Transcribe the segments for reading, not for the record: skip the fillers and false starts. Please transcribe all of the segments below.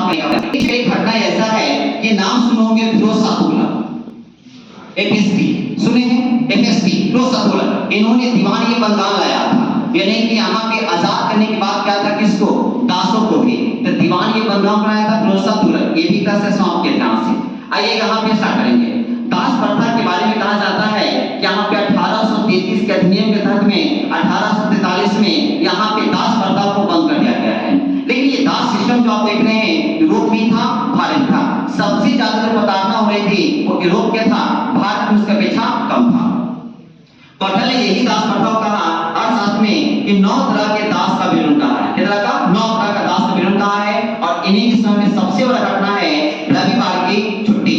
समाप्त। एक घटना ऐसा है कि नाम सुने होंगे फिरोज शाह तुगलक, एफएसटी सुने हैं, एफएसटी फिरोज शाह तुगलक। इन्होंने दीवान ये बंगाल लाया था, यानी कि यहाँ पे आजाद करने के बाद क्या था, किसको, दासों को भी। तो दीवान ये बंगाल बनाया था फिरोज शाह तुगलक, ये भी तरह से समाप्त किया जहां से। आइए यहाँ पे स्टार्ट करेंगे। दास प्रथा के बारे में कहा जाता है कि यहाँ पे 1833 के अधिनियम के तहत में 1843 में यहाँ पे दास प्रथा को बंद कर दिया गया है। लेकिन ये दास सिस्टम जो आप देख रहे हैं, यूरोप में था, भारत था। सबसे ज्यादा जो प्रताड़ना हो रही थी वो यूरोप के था, भारत में उसका अपेक्षा कम था। पटल ने यही दास प्रथा को कहा अर्थशास्त्र में कि 9 तरह के दास का विवरण कहा है। कितना का, 9 तरह का दास का विवरण कहा है। और इन्हीं के समय में सबसे बड़ा घटना है रविवार की छुट्टी।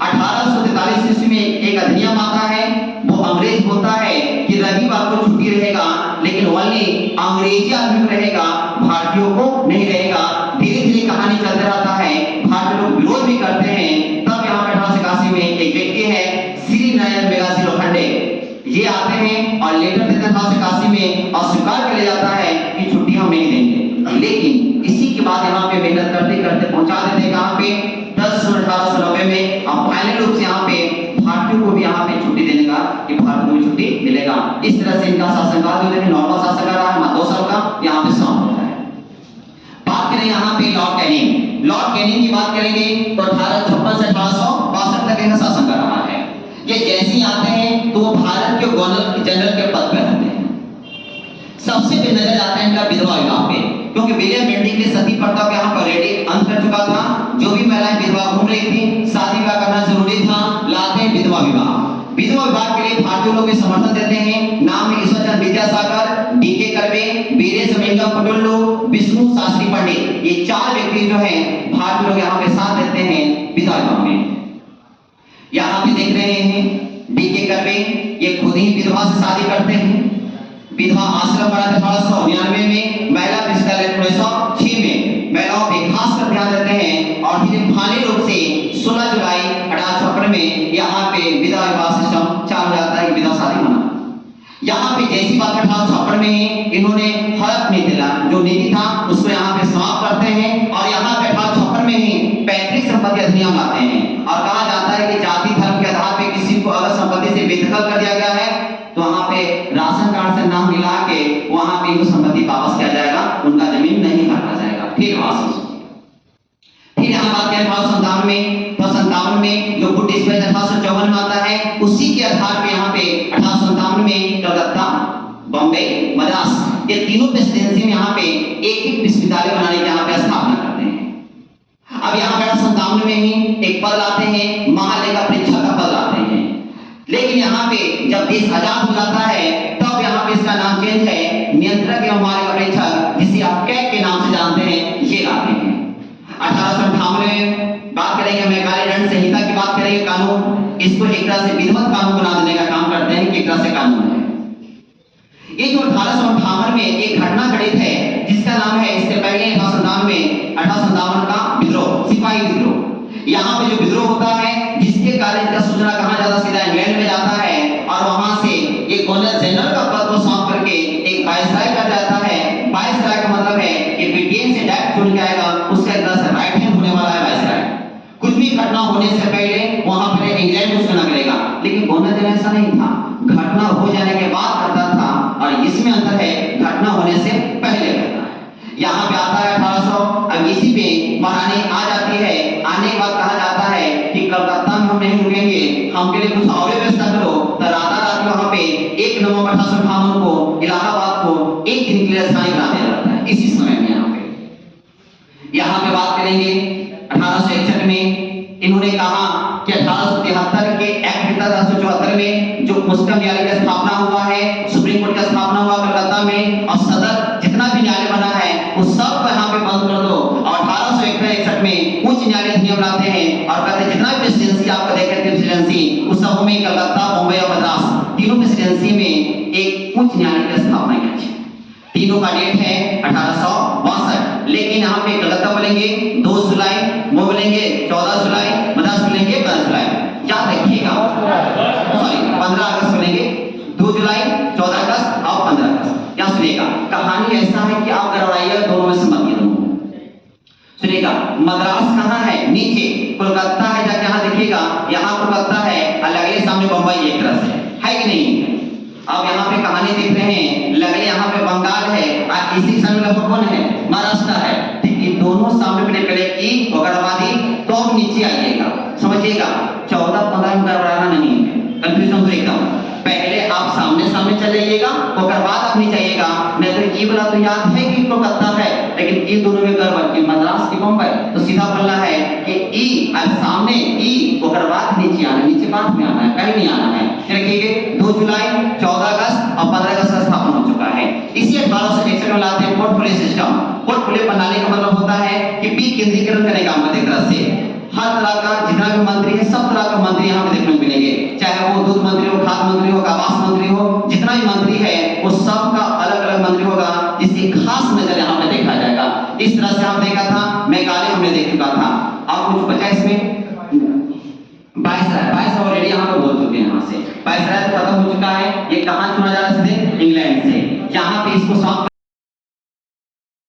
1843 ईस्वी में एक अधिनियम आता है, वो अंग्रेज बोलता है कि रविवार को छुट्टी रहेगा, लेकिन ओनली अंग्रेजी आदमी को रहेगा, भारतीयों को नहीं रहेगा। धीरे धीरे कहानी चलते रहता है, भारतीय लोग विरोध भी करते हैं। तब यहाँ पे 1881 में एक व्यक्ति है श्री नारायण मेघाजी लोखंडे, ये आते हैं और लेटर देते हैं 1881 में, अस्वीकार कर लिया जाता है कि छुट्टी हम नहीं देंगे। लेकिन इसी के बाद यहाँ पे मेहनत करते करते पहुंचा देते हैं कहाँ पे, 10 जून 1890 में। अब फाइनल रूप से यहाँ पे भारतीयों को भी यहाँ पे छुट्टी देने का, कि भारत को भी छुट्टी मिलेगा। इस तरह से इनका शासनकाल जो है नॉर्मल शासनकाल रहा है, 2 साल का, यहाँ पे समाप्त होता है। बात करें यहाँ पे लॉर्ड कैनिंग, लॉर्ड कैनिंग की बात करेंगे तो 1856 से 1862 तक इनका शासन कर रहा है। ये जैसे ही आते हैं तो वो भारत के गवर्नर जनरल के पद पर रहते हैं। सबसे पहले नजर आता है इनका विधवा विवाह पे, क्योंकि विलियम बेंटिक ने सती प्रथा को यहाँ पर ऑलरेडी अंत कर चुका था। जो भी महिलाएं विधवा घूम रही थी, शादी विवाह करना जरूरी था, लाते हैं विधवा विवाह। विधवा विवाह के लिए भारतीय लोग भी समर्थन देते हैं। नाम है ईश्वरचंद्र विद्यासागर, डीके कर्वे, वीरेश लिंगम कुडुल्लु, विष्णु शास्त्री पंडित। ये 4 व्यक्ति जो हैं भारतीय लोग यहाँ पे साथ देते हैं विधवा विवाह में। यहाँ पे देख रहे हैं डीके कर्वे, ये खुद ही विधवा से शादी करते हैं। विधवा आश्रम बनाते 1899 में, महिला विद्यालय 1906 में महिलाओं पे खास कर ध्यान देते हैं। और फिर फाइनल रूप से 16 जुलाई 1856 में यहाँ पे विधवा विवाह सिस्टम चालू हो जाता है, विधवा शादी होना। यहाँ पे जैसी बात 1856 में ही इन्होंने हड़प नीति जो नीति था उसको यहाँ पे समाप्त करते हैं। और यहाँ पे 1856 में ही पैतृक संपत्ति अधिनियम लाते हैं। और कहा जाता है कि जाति धर्म के आधार पे किसी को अगर संपत्ति से बेदखल कर दिया गया है तो वहां पे राशन कार्ड से नाम मिला के वहां पे वो संपत्ति वापस किया जाएगा, उनका जमीन नहीं काटा जाएगा। ठीक है। फिर यहाँ बात करें 1857 में, तो 57 में जो गुड डिस्पैच 1854 में आता है, उसी के आधार पे यहाँ पे 1857 में कलकत्ता, बॉम्बे, मद्रास, ये तीनों प्रेसिडेंसी में यहाँ पे एक विश्वविद्यालय बनाने की यहाँ पे स्थापना करते हैं। अब यहाँ पे 1857 में ही एक पद लाते हैं, महालेखा परीक्षक का पद लाते हैं। लेकिन यहाँ पे जब देश आजाद हो जाता है तब यहाँ पे इसका नाम चेंज है, नियंत्रक एवं महालेखा परीक्षक, जिसे आप कैग के नाम से जानते हैं, ये लाते हैं। 1858 में बात करेंगे मैकाले दंड संहिता की बात करेंगे, कानून, इसको एक तरह से विधिवत कानून बना देने का काम करते हैं कि एक तरह से कानून है। ये जो 1858 में एक घटना घटित है जिसका नाम है, इससे पहले 1857 का विद्रोह, सिपाही विद्रोह। यहाँ पे जो विद्रोह होता है जिसके कारण इसका सूचना कहाँ जाता, सीधा इंग्लैंड में जाता है। और वहां से एक गवर्नर जनरल का पद को सौंप करके एक वायसराय कर जाता है। वायसराय का मतलब है कि ब्रिटेन से डायरेक्ट चुन के आएगा, उसका एक तरह से राइट हैंड होने वाला है वायसराय। कुछ भी घटना होने से पहले वहां पर इंग्लैंड को सुना करेगा, लेकिन गवर्नर जनरल ऐसा नहीं था, घटना हो जाने के बाद करता था। और इसमें अंतर है, घटना होने से पहले करता है। यहाँ पे आता है 1800, अब इसी पे महारानी आ जाती है। आने के बाद कहा जाता है कि कलकत्ता में हम नहीं रुकेंगे, हम के लिए कुछ और व्यवस्था करो। तो रातारात वहां पे 1 नवंबर 1858 को इलाहाबाद को एक दिन के लिए स्थायी बना दिया जाता है। इसी समय में यहाँ पे बात करेंगे 1861 में इन्होंने कहा कि 1873 के एक्ट के तहत 1874 में जो उच्चतम न्यायालय की स्थापना हुआ है, सुप्रीम कोर्ट का स्थापना हुआ कलकत्ता में, और सदर जितना भी न्यायालय बना है वो सब को यहाँ पे बंद कर दो। और 1861 में उच्च न्यायालय अधिनियम लाते हैं और कहते हैं जितना भी प्रेसिडेंसी आपको देख रहे थे प्रेसिडेंसी, उस सब में कलकत्ता, बॉम्बे और मद्रास तीनों प्रेसिडेंसी में एक उच्च न्यायालय की स्थापना की। तीनों का डेट है 1862। लेकिन यहाँ पे कलकत्ता बोलेंगे 2 जुलाई, वो बोलेंगे 14 जुलाई, मद्रास बोलेंगे 15 जुलाई। याद रखिएगा, सॉरी 15 अगस्त बोलेंगे, 2 जुलाई, 14 अगस्त और 15 अगस्त। क्या सुनिएगा, कहानी ऐसा है कि आप गड़बड़ाइएगा, दोनों में से मत गिनो। सुनिएगा, मद्रास कहाँ है, नीचे। कोलकाता है जाके यहाँ देखिएगा, यहाँ कोलकाता है और लगले सामने बम्बई एक तरह से है कि नहीं। अब यहाँ पे कहानी देख रहे हैं, लगले यहाँ पे बंगाल है और इसी सामने लगभग कौन है, महाराष्ट्र है। ठीक, ये दोनों सामने पहले पहले की उग्रवादी, तो अब नीचे आइएगा, समझिएगा 14-15 में गड़बड़ाना नहीं है, कंफ्यूजन तो एकदम। पहले आप सामने सामने चले जाइएगा, उसके बाद आप नीचे आइएगा। नहीं तो ये वाला तो याद है कि कोलकाता है, लेकिन ये दोनों में गड़बड़ की मद्रास की बम्बई, तो सीधा बोलना है कि ई और सामने ई, उसके बाद नीचे आना, नीचे बाद में आना है, कहीं नहीं आना है। देखिए 2 जुलाई, 14 अगस्त और 15 अगस्त का स्थापना हो चुका है। इसी 1861 में लाते हैं पोर्टफोलियो सिस्टम। पोर्टफोलियो प्रणाली का मतलब होता है कि विकेंद्रीकरण करने का मतलब, एक तरह से हर तरह का जितना भी मंत्री है, सब तरह का मंत्री यहाँ पे देखने को मिलेंगे, चाहे वो दूध मंत्री हो, खाद्य मंत्री हो, आवास मंत्री हो, जितना भी मंत्री है वो सब का अलग अलग मंत्री होगा, जिसकी खास नजर यहाँ पे देखा जाएगा। इस तरह से हम देखा था, मेघालय हमने देख चुका था। अब कुछ बचा इसमें, वायसराय ऑलरेडी यहाँ पे बोल चुके हैं। यहाँ से वायसराय तो खत्म हो चुका है। ये कहाँ चुना जा रहा है, इंग्लैंड से। यहाँ पे इसको